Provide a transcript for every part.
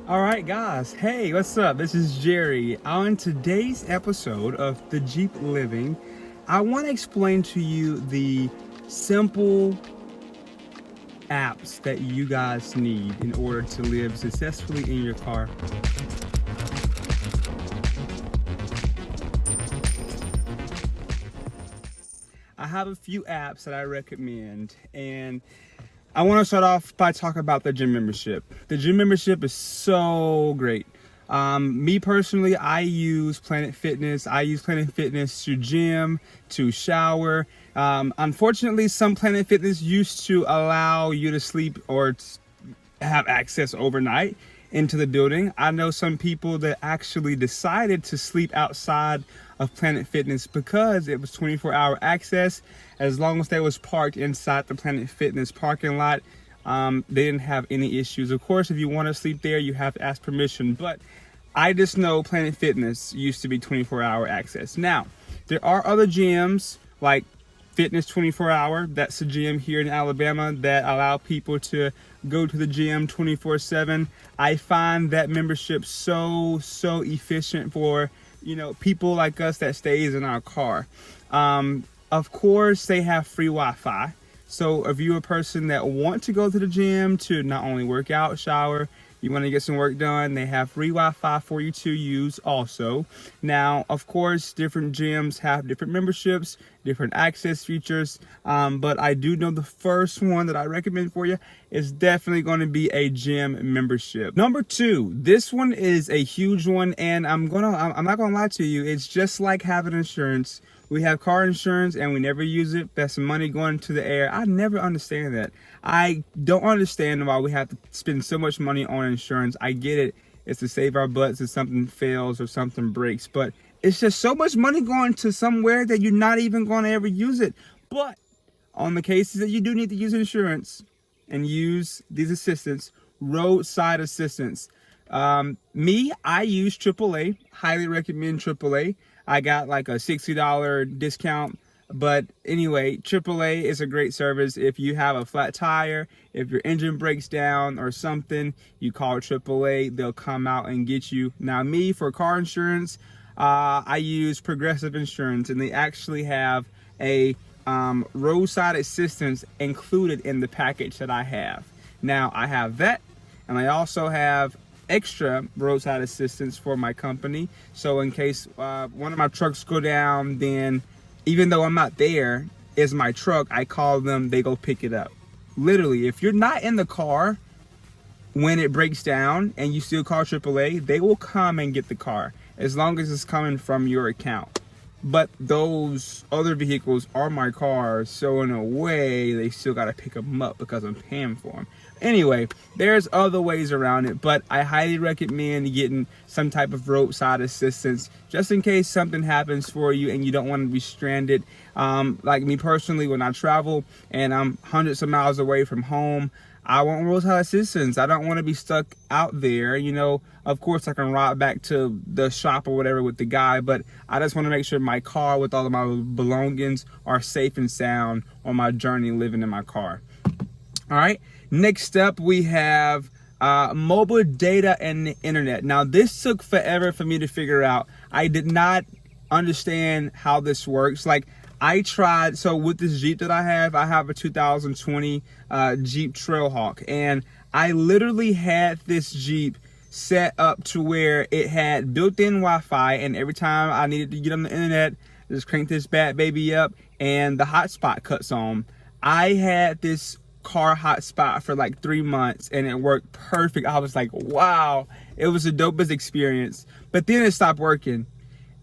All right, guys. Hey, what's up? This is Jerry. On today's episode of The Jeep Living, I want to explain to you the simple apps that you guys need in order to live successfully in your car. I have a few apps that I recommend, and I want to start off by talking about the gym membership. The gym membership is so great. Me personally, I use Planet Fitness. I use Planet Fitness to gym, to shower. Unfortunately, some Planet Fitness used to allow you to sleep or have access overnight into the building. I know some people that actually decided to sleep outside of Planet Fitness because it was 24-hour access. As long as they was parked inside the Planet Fitness parking lot, they didn't have any issues. Of course, if you want to sleep there, you have to ask permission, but I just know Planet Fitness used to be 24-hour access. Now, there are other gyms like Fitness 24-hour. That's a gym here in Alabama that allow people to go to the gym 24/7. I find that membership so efficient for, you know, people like us that stays in our car. Of course, they have free Wi-Fi. So if you're a person that want to go to the gym to not only work out, shower, you want to get some work done, they have free Wi-Fi for you to use also. Now, of course, different gyms have different memberships, different access features, but I do know the first one that I recommend for you is definitely going to be a gym membership. Number two, this one is a huge one, and I'm not gonna lie to you, it's just like having insurance. We have car insurance and we never use it. That's money going to the air. I never understand that. I don't understand why we have to spend so much money on insurance. I get it. It's to save our butts if something fails or something breaks. But it's just so much money going to somewhere that you're not even going to ever use it. But on the cases that you do need to use insurance and use these assistance, roadside assistance. I use AAA. Highly recommend AAA. I got like a $60 discount. But anyway, AAA is a great service. If you have a flat tire, if your engine breaks down or something, you call AAA. They'll come out and get you. Now, me, for car insurance, I use Progressive Insurance, and they actually have a roadside assistance included in the package that I have. Now, I have that, and I also have extra roadside assistance for my company. So in case one of my trucks go down, then even though I'm not there, is my truck, I call them, they go pick it up. Literally, if you're not in the car when it breaks down and you still call AAA, they will come and get the car as long as it's coming from your account. But those other vehicles are my cars, so in a way, they still got to pick them up because I'm paying for them. Anyway, there's other ways around it, but I highly recommend getting some type of roadside assistance just in case something happens for you and you don't want to be stranded. Like me personally, when I travel and I'm hundreds of miles away from home, I want roadside assistance. I don't want to be stuck out there. You know, of course, I can ride back to the shop or whatever with the guy, but I just want to make sure my car with all of my belongings are safe and sound on my journey living in my car. All right. Next up, we have mobile data and the internet. Now, this took forever for me to figure out. I did not understand how this works. Like, I tried, so with this Jeep that I have a 2020 Jeep Trailhawk, and I literally had this Jeep set up to where it had built-in Wi-Fi, and every time I needed to get on the internet, just crank this bad baby up, and the hotspot cuts on. I had this car hotspot for like 3 months, and it worked perfect. I was like, wow, it was the dopest experience. But then it stopped working.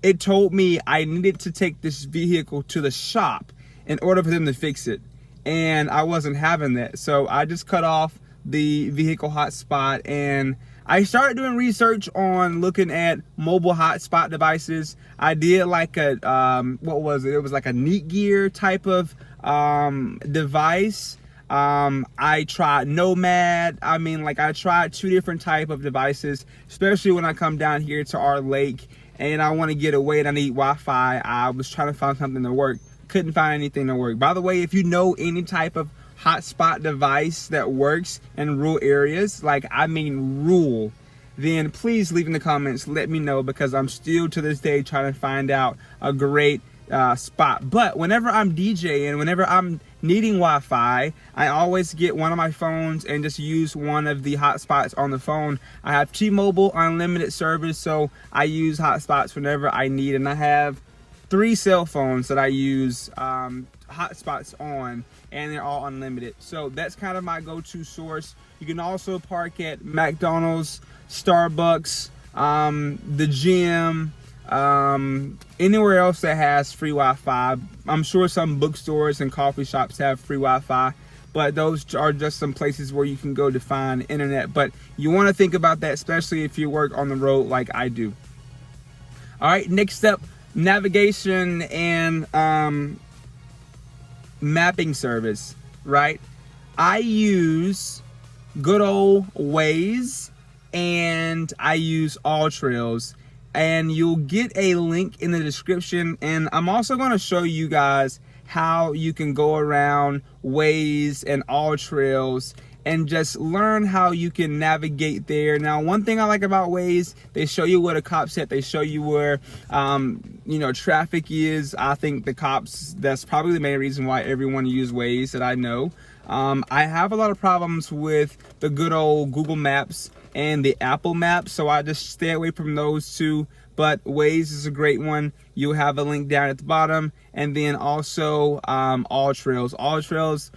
It told me I needed to take this vehicle to the shop in order for them to fix it. And I wasn't having that. So I just cut off the vehicle hotspot, and I started doing research on looking at mobile hotspot devices. I did like a, what was it? It was like a Neat Gear type of device. I tried Nomad. I mean, like, I tried 2 different type of devices, especially when I come down here to our lake and I want to get away and I need Wi-Fi. I was trying to find something to work. Couldn't find anything to work. By the way, if you know any type of hotspot device that works in rural areas, like, I mean rural, then please leave in the comments, let me know, because I'm still to this day trying to find out a great spot. But whenever I'm DJing, whenever I'm needing Wi-Fi, I always get one of my phones and just use one of the hotspots on the phone. I have T-Mobile unlimited service, so I use hotspots whenever I need, and I have 3 cell phones that I use hotspots on, and they're all unlimited. So that's kind of my go-to source. You can also park at McDonald's, Starbucks, the gym, anywhere else that has free Wi-Fi. I'm sure some bookstores and coffee shops have free Wi-Fi, but those are just some places where you can go to find internet. But you want to think about that, especially if you work on the road like I do. All right, next up, navigation and mapping service, right? I use good old Waze and I use AllTrails, and you'll get a link in the description, and I'm also going to show you guys how you can go around Waze and AllTrails and just learn how you can navigate there. Now, one thing I like about Waze, they show you where the cops at, they show you where traffic is. I think the cops, that's probably the main reason why everyone uses Waze that I know. I have a lot of problems with the good old Google Maps and the Apple Maps, so I just stay away from those two. But Waze is a great one. You'll have a link down at the bottom, and then also AllTrails.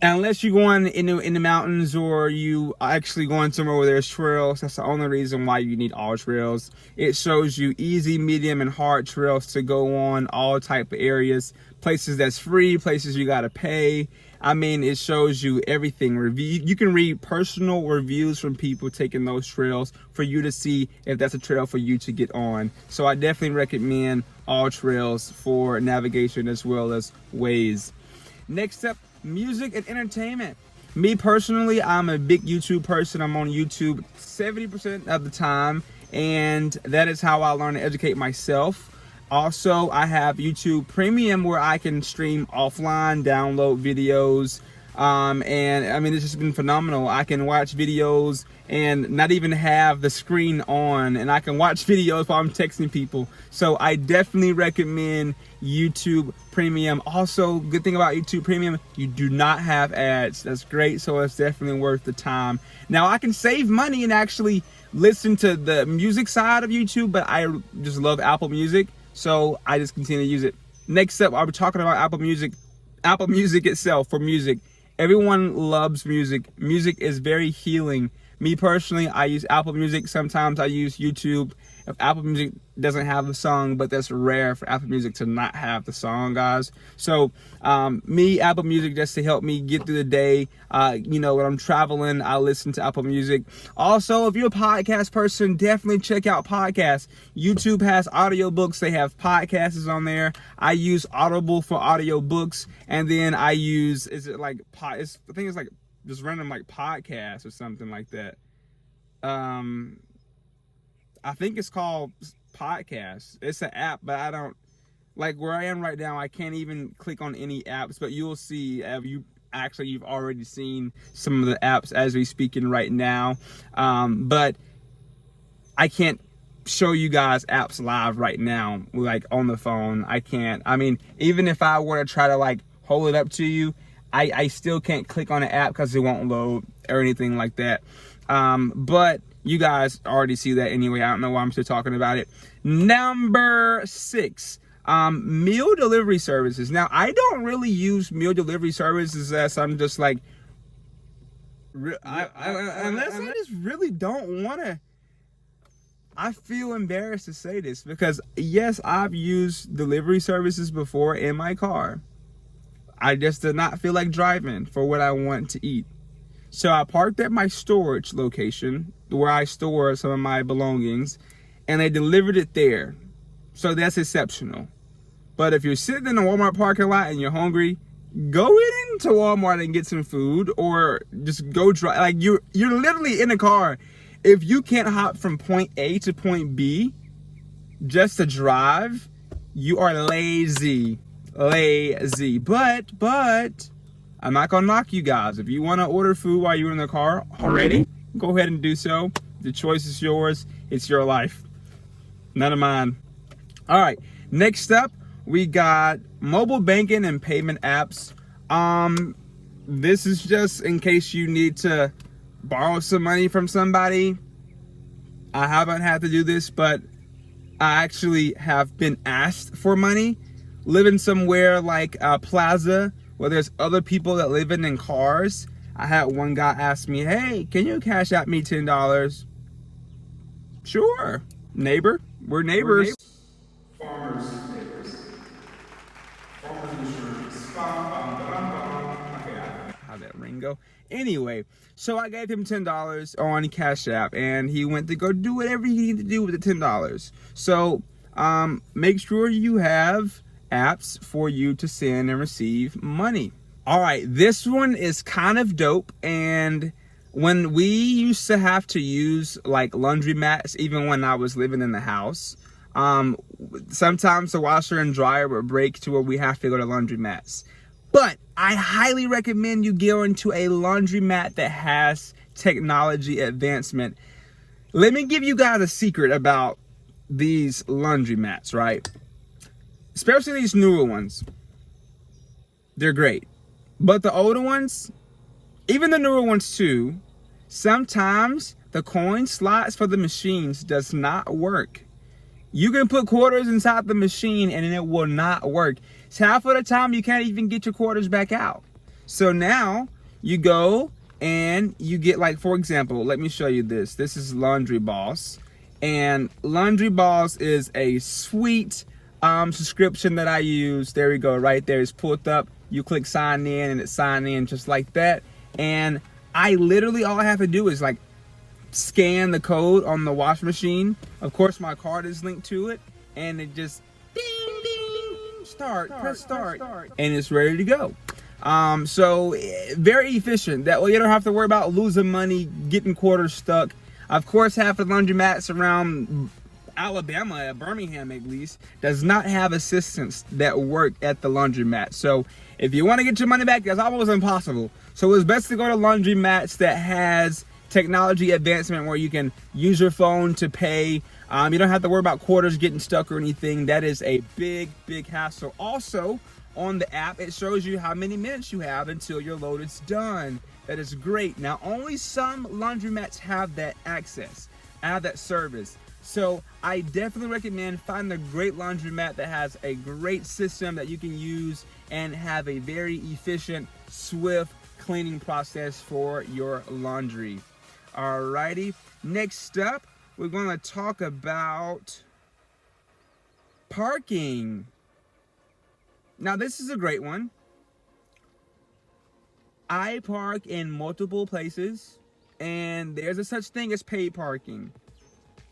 Unless you're going in the mountains or you actually going somewhere where there's trails, that's the only reason why you need AllTrails. It shows you easy, medium, and hard trails to go on, all type of areas, places that's free, places you gotta pay. I mean, it shows you everything. You can read personal reviews from people taking those trails for you to see if that's a trail for you to get on. So I definitely recommend AllTrails for navigation as well as Waze. Next up, music and entertainment. Me personally, I'm a big YouTube person. I'm on YouTube 70% of the time, and that is how I learn to educate myself. Also, I have YouTube Premium where I can stream offline, download videos, and I mean, it's just been phenomenal. I can watch videos and not even have the screen on, and I can watch videos while I'm texting people. So I definitely recommend YouTube Premium. Also, good thing about YouTube Premium, you do not have ads. That's great, so it's definitely worth the time. Now, I can save money and actually listen to the music side of YouTube, but I just love Apple Music, so I just continue to use it. Next up, I'll be talking about Apple Music. Apple Music itself, for music. Everyone loves music. Music is very healing. Me personally, I use Apple Music. Sometimes I use YouTube. If Apple Music doesn't have the song, but that's rare for Apple Music to not have the song, guys. So Apple Music, just to help me get through the day. When I'm traveling, I listen to Apple Music. Also, if you're a podcast person, definitely check out podcasts. YouTube has audiobooks. They have podcasts on there. I use Audible for audiobooks, and then I use, I think it's like just random like podcasts or something like that. I think it's called Podcast. It's an app, but I don't, like where I am right now, I can't even click on any apps, but you'll see, you've already seen some of the apps as we speaking right now. But I can't show you guys apps live right now, like on the phone. I can't. I mean, even if I were to try to like hold it up to you, I still can't click on an app because it won't load or anything like that. But you guys already see that anyway. I don't know why I'm still talking about it. Number 6, meal delivery services. Now, I don't really use meal delivery services as I'm just like, unless I just really don't want to. I feel embarrassed to say this because, yes, I've used delivery services before in my car. I just did not feel like driving for what I want to eat. So I parked at my storage location where I store some of my belongings, and they delivered it there. So that's exceptional. But if you're sitting in a Walmart parking lot and you're hungry, go into Walmart and get some food, or just go drive. Like you're literally in a car. If you can't hop from point A to point B just to drive, you are lazy. But I'm not gonna knock you guys. If you want to order food while you're in the car already, go ahead and do so. The choice is yours. It's your life, none of mine. All right, next up, we got mobile banking and payment apps. This is just in case you need to borrow some money from somebody. I haven't had to do this, but I actually have been asked for money. Living somewhere like a plaza where there's other people that live in cars, I had one guy ask me, hey, can you cash out me $10? Sure, neighbor, we're neighbors. Farmers neighbors. Farmers insurance. Okay, how that ring go? Anyway, so I gave him $10 on Cash App, and he went to go do whatever he needed to do with the $10. So make sure you have apps for you to send and receive money. All right, this one is kind of dope, and when we used to have to use like laundromats, even when I was living in the house, sometimes the washer and dryer would break to where we have to go to laundromats. But I highly recommend you go into a laundromat that has technology advancement. Let me give you guys a secret about these laundromats, right? Especially these newer ones. They're great. But the older ones, even the newer ones too, sometimes the coin slots for the machines does not work. You can put quarters inside the machine and it will not work. So half of the time you can't even get your quarters back out. So now you go and you get, like, for example, let me show you this. This is Laundry Boss. And Laundry Boss is a sweet subscription that I use. There we go, right there. It's pulled up. You click sign in and it's signed in just like that. And I literally, all I have to do is like scan the code on the wash machine. Of course, my card is linked to it, and it just ding ding press start, and it's ready to go. So very efficient. That way you don't have to worry about losing money, getting quarters stuck. Of course, half the laundromats around Alabama, Birmingham at least, does not have assistants that work at the laundromat. So if you want to get your money back, that's almost impossible. So it's best to go to laundromats that has technology advancement where you can use your phone to pay. You don't have to worry about quarters getting stuck or anything. That is a big hassle. Also, on the app, it shows you how many minutes you have until your load is done. That is great. Now, only some laundromats have that access, have that service. So I definitely recommend finding a great laundromat that has a great system that you can use and have a very efficient, swift cleaning process for your laundry. Alrighty, next up, we're going to talk about parking. Now, this is a great one. I park in multiple places, and there's a such thing as paid parking.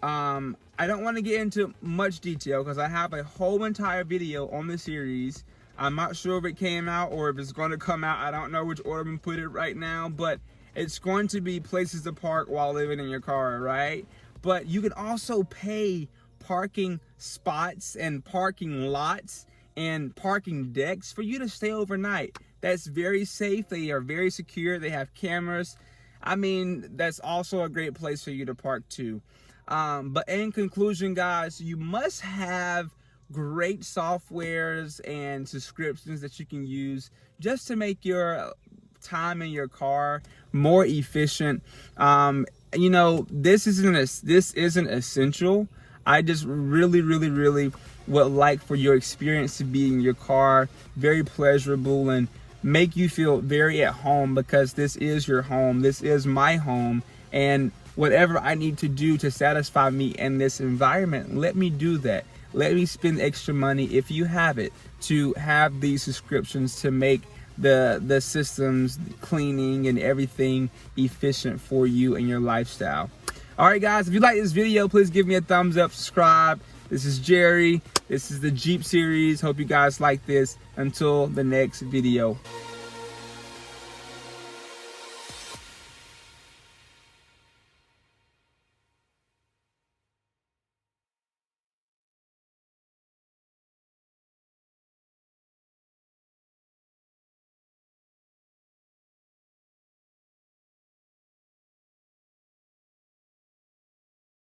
I don't want to get into much detail because I have a whole entire video on the series. I'm not sure if it came out or if it's going to come out. I don't know which order I'm going to put it right now, but it's going to be places to park while living in your car, right? But you can also pay parking spots and parking lots and parking decks for you to stay overnight. That's very safe. They are very secure. They have cameras. I mean, that's also a great place for you to park too. But in conclusion, guys, you must have great softwares and subscriptions that you can use just to make your time in your car more efficient. You know, this isn't essential. I just really would like for your experience to be in your car very pleasurable and make you feel very at home, because this is your home. This is my home, and whatever I need to do to satisfy me in this environment, let me do that. Let me spend extra money, if you have it, to have these subscriptions to make the systems, cleaning and everything efficient for you and your lifestyle. All right, guys, if you like this video, please give me a thumbs up, subscribe. This is Jerry. This is the Jeep series. Hope you guys like this. Until the next video.